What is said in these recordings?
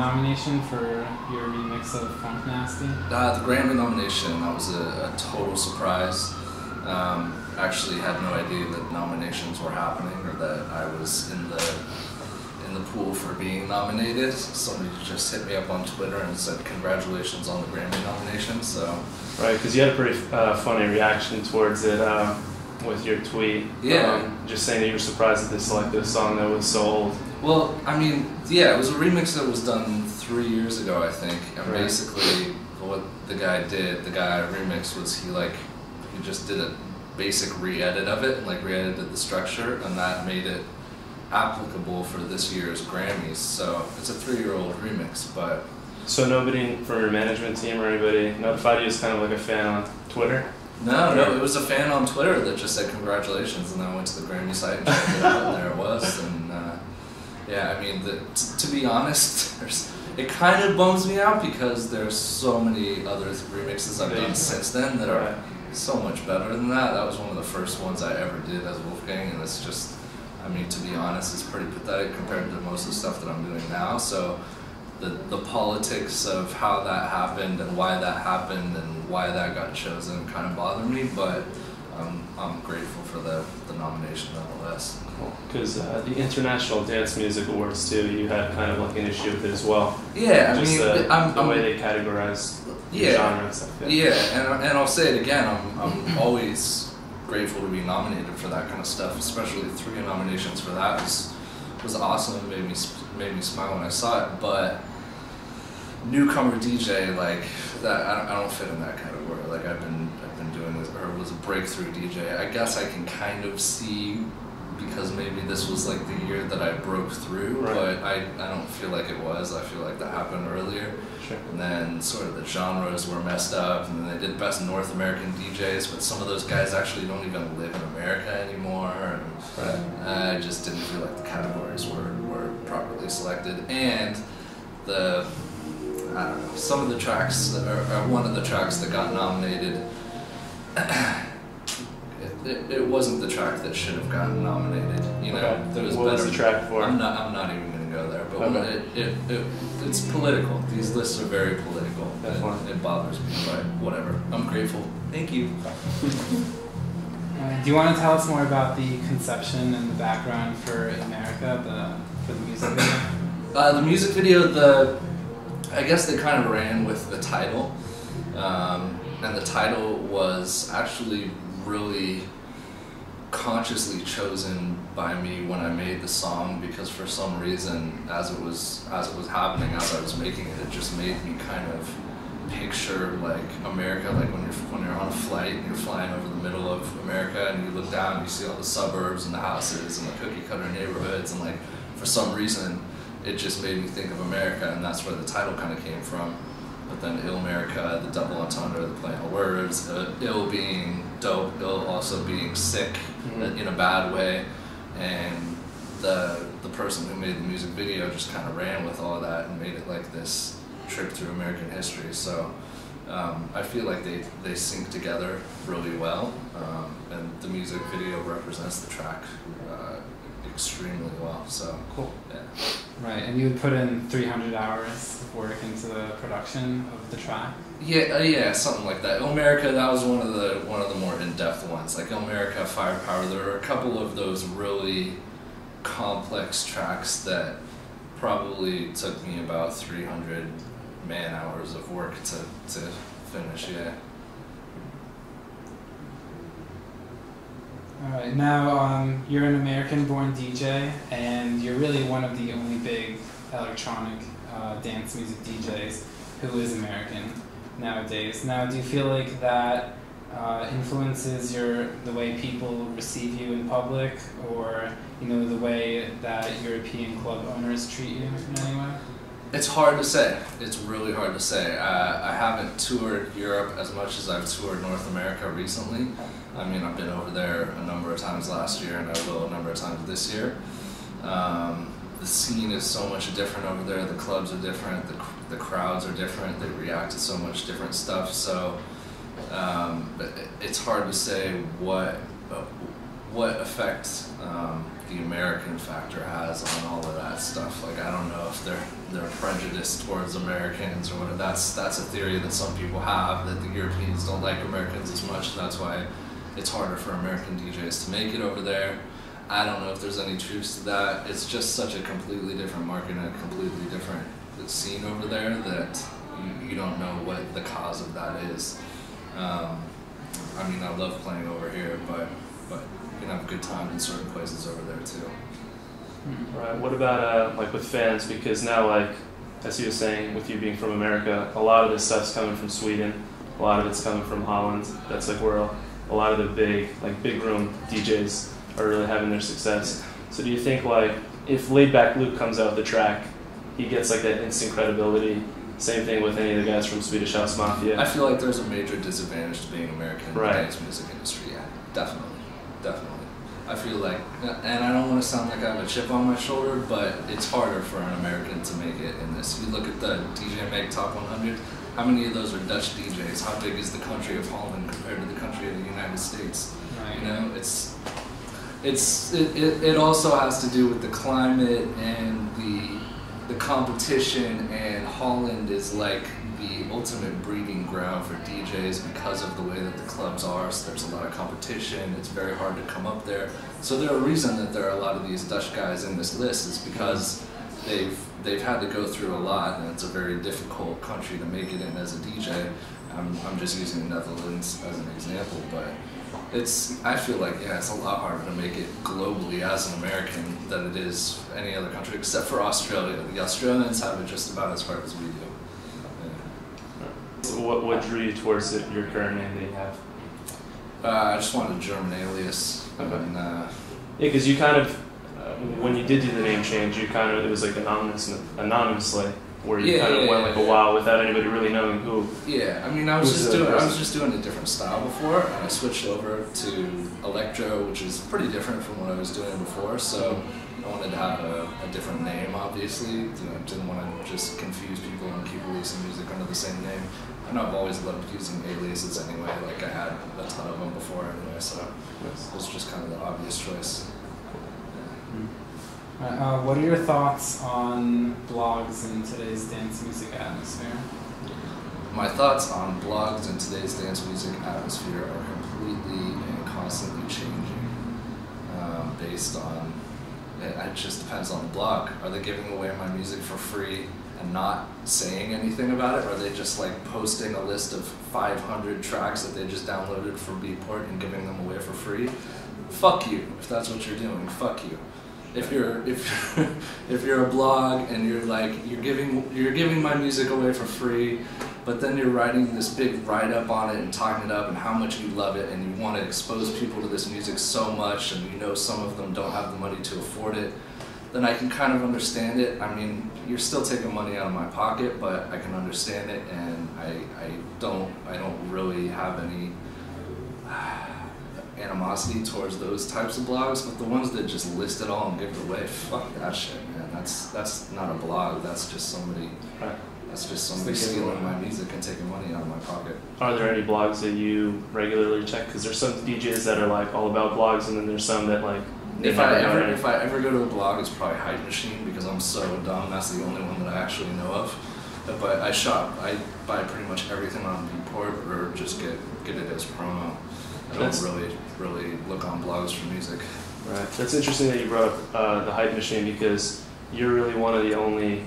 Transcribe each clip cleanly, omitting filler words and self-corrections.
nomination for your remix of Funk Nasty? The Grammy nomination, that was a total surprise. Actually had no idea that nominations were happening or that I was in the pool for being nominated. Somebody just hit me up on Twitter and said congratulations on the Grammy nomination. So right, because you had a pretty funny reaction towards it with your tweet. Yeah. Just saying that you were surprised that they selected a song that was so old. Well, I mean, yeah, it was a remix that was done 3 years ago, I think. And right. Basically, what the guy did, the guy I remixed, was he just did a basic re-edit of it, like re-edited the structure, and that made it applicable for this year's Grammys. So it's a 3-year-old remix, but... So nobody from your management team or anybody notified you as kind of like a fan on Twitter? No, it was a fan on Twitter that just said congratulations, and then I went to the Grammy site and checked it out, and there it was. And yeah, I mean, to be honest, it kind of bums me out because there's so many other remixes I've done since then that are so much better than that. That was one of the first ones I ever did as Wolfgang, and it's just, I mean, to be honest, it's pretty pathetic compared to most of the stuff that I'm doing now. So the politics of how that happened and why that happened and why that got chosen kind of bother me, but I'm grateful for the nomination nonetheless. Cool. Because the International Dance Music Awards too, you had kind of like an issue with it as well. Yeah, just the way they categorized the genre and stuff. Yeah, and I'll say it again, I'm always grateful to be nominated for that kind of stuff, especially 3 nominations for that was awesome and made me smile when I saw it. But newcomer DJ, like that, I don't fit in that category. Like I've been doing this, or was a breakthrough DJ. I guess I can kind of see, because maybe this was like the year that I broke through, but I don't feel like it was. I feel like that happened earlier. Sure. And then sort of the genres were messed up, and then they did Best North American DJs, but some of those guys actually don't even live in America anymore. And I just didn't feel like the categories were properly selected. And I don't know, some of the tracks, or one of the tracks that got nominated, it wasn't the track that should have gotten nominated. You know, there was what better. Was the track for? I'm not even going to go there. But it's political. These lists are very political. It bothers me, but whatever. I'm grateful. Thank you. Do you want to tell us more about the conception and the background for America, for the music video? The music video, I guess they kind of ran with the title, and the title was actually really consciously chosen by me when I made the song, because for some reason, as it was happening, as I was making it, it just made me kind of picture like America, like when you're on a flight and you're flying over the middle of America and you look down and you see all the suburbs and the houses and the cookie cutter neighborhoods, and like for some reason it just made me think of America, and that's where the title kind of came from. But then Ill America, the double entendre, the play on words, ill being dope, ill also being sick in a bad way, and the person who made the music video just kind of ran with all of that and made it like this trip through American history. So I feel like they sync together really well, and the music video represents the track extremely well. So cool. Yeah. Right, and you would put in 300 hours of work into the production of the track. Yeah, something like that. Ill America, that was one of the more in-depth ones. Like Ill America, Firepower. There were a couple of those really complex tracks that probably took me about 300 man-hours of work to finish. Yeah. Alright, now you're an American-born DJ, and you're really one of the only big electronic dance music DJs who is American nowadays. Now, do you feel like that influences the way people receive you in public, or the way that European club owners treat you in any way? It's hard to say. It's really hard to say. I haven't toured Europe as much as I've toured North America recently. I mean, I've been over there a number of times last year, and I will a number of times this year. The scene is so much different over there. The clubs are different. The crowds are different. They react to so much different stuff. So it's hard to say what effect the American factor has on all of that stuff. Like, I don't know if they're prejudiced towards Americans or whatever. That's a theory that some people have, that the Europeans don't like Americans as much. That's why it's harder for American DJs to make it over there. I don't know if there's any truth to that. It's just such a completely different market and a completely different scene over there that you don't know what the cause of that is. I mean, I love playing over here, but you can have a good time in certain places over there too. Right. What about like with fans? Because now, like as he was saying, with you being from America, a lot of this stuff's coming from Sweden. A lot of it's coming from Holland. That's like where a lot of the big room DJs are really having their success. So do you think, like, if Laid Back Luke comes out with the track, he gets like that instant credibility? Same thing with any of the guys from Swedish House Mafia. I feel like there's a major disadvantage to being American in the dance music industry. Yeah, definitely. I feel like, and I don't want to sound like I have a chip on my shoulder, but it's harder for an American to make it in this. If you look at the DJ Mag Top 100, how many of those are Dutch DJs? How big is the country of Holland compared to the country of the United States? Right. You know, it also has to do with the climate and the competition, and Holland is like the ultimate breeding ground for DJs because of the way that the clubs are. So there's a lot of competition. It's very hard to come up there. So the reason that there are a lot of these Dutch guys in this list is because they've had to go through a lot, and it's a very difficult country to make it in as a DJ. I'm just using the Netherlands as an example, but I feel like, yeah, it's a lot harder to make it globally as an American than it is any other country, except for Australia. The Australians have it just about as hard as we do. Yeah. So what drew you towards your current name that you have? I just wanted a German alias. Okay. And, yeah, because you kind of, when you did do the name change, you kind of, it was like anonymously, where you kind of went like a while without anybody really knowing who. Yeah, I mean, I was just doing a different style before, and I switched over to electro, which is pretty different from what I was doing before. So I wanted to have a different name, obviously. You know, didn't want to just confuse people and keep releasing music under the same name. And I've always loved using aliases anyway. Like, I had a ton of them before anyway, so it was just kind of the obvious choice. What are your thoughts on blogs in today's dance music atmosphere? My thoughts on blogs in today's dance music atmosphere are completely and constantly changing based on, it just depends on the blog. Are they giving away my music for free and not saying anything about it? Or are they just like posting a list of 500 tracks that they just downloaded from Beatport and giving them away for free? Fuck you, if that's what you're doing, fuck you. If you're a blog and you're like you're giving my music away for free, but then you're writing this big write-up on it and talking it up and how much you love it and you want to expose people to this music so much, and you know some of them don't have the money to afford it, then I can kind of understand it. I mean, you're still taking money out of my pocket, but I can understand it, and I don't really have any animosity towards those types of blogs. But the ones that just list it all and give it away, fuck that shit, man. That's not a blog. That's just somebody. Right. That's just somebody stealing my music and taking money out of my pocket. Are there any blogs that you regularly check? Because there's some DJs that are like all about blogs, and then there's some that like. If I ever go to a blog, it's probably Hype Machine, because I'm so dumb. That's the only one that I actually know of. But I buy pretty much everything on Beatport, or just get it as promo. I don't really look on blogs for music. Right. That's interesting that you brought up the Hype Machine, because you're really one of the only,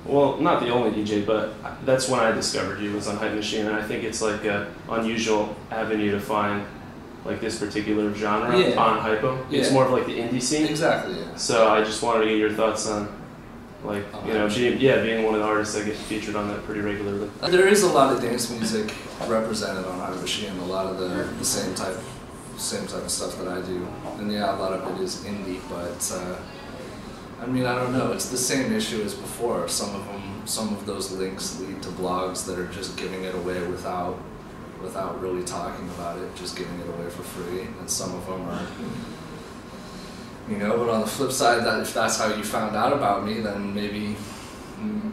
well, not the only DJ, but that's when I discovered you, was on Hype Machine, and I think it's like an unusual avenue to find like this particular genre on Hypo. It's more of like the indie scene. Exactly. Yeah. So I just wanted to get your thoughts on, like, being one of the artists that get featured on that pretty regularly. There is a lot of dance music represented on Hype Machine, a lot of the same type of stuff that I do, and yeah, a lot of it is indie. But I mean, I don't know. It's the same issue as before. Some of those links lead to blogs that are just giving it away without really talking about it, just giving it away for free, and some of them are, but on the flip side, that if that's how you found out about me, then maybe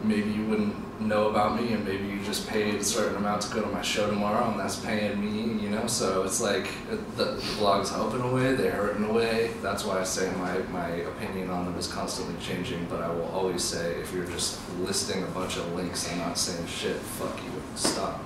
maybe you wouldn't know about me, and maybe you just paid a certain amount to go to my show tomorrow, and that's paying me, you know. So it's like the blogs help in a way, they hurt in a way. That's why I say my opinion on them is constantly changing. But I will always say, if you're just listing a bunch of links and not saying shit, fuck you, stop.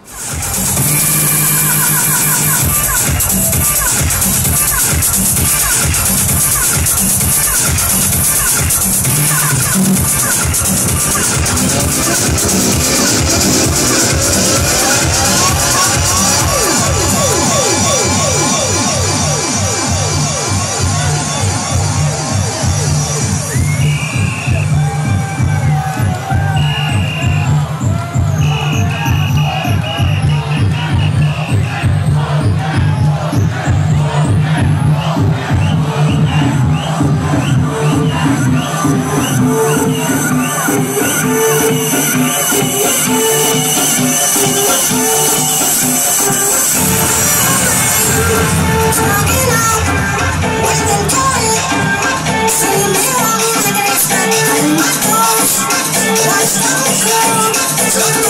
Let's go.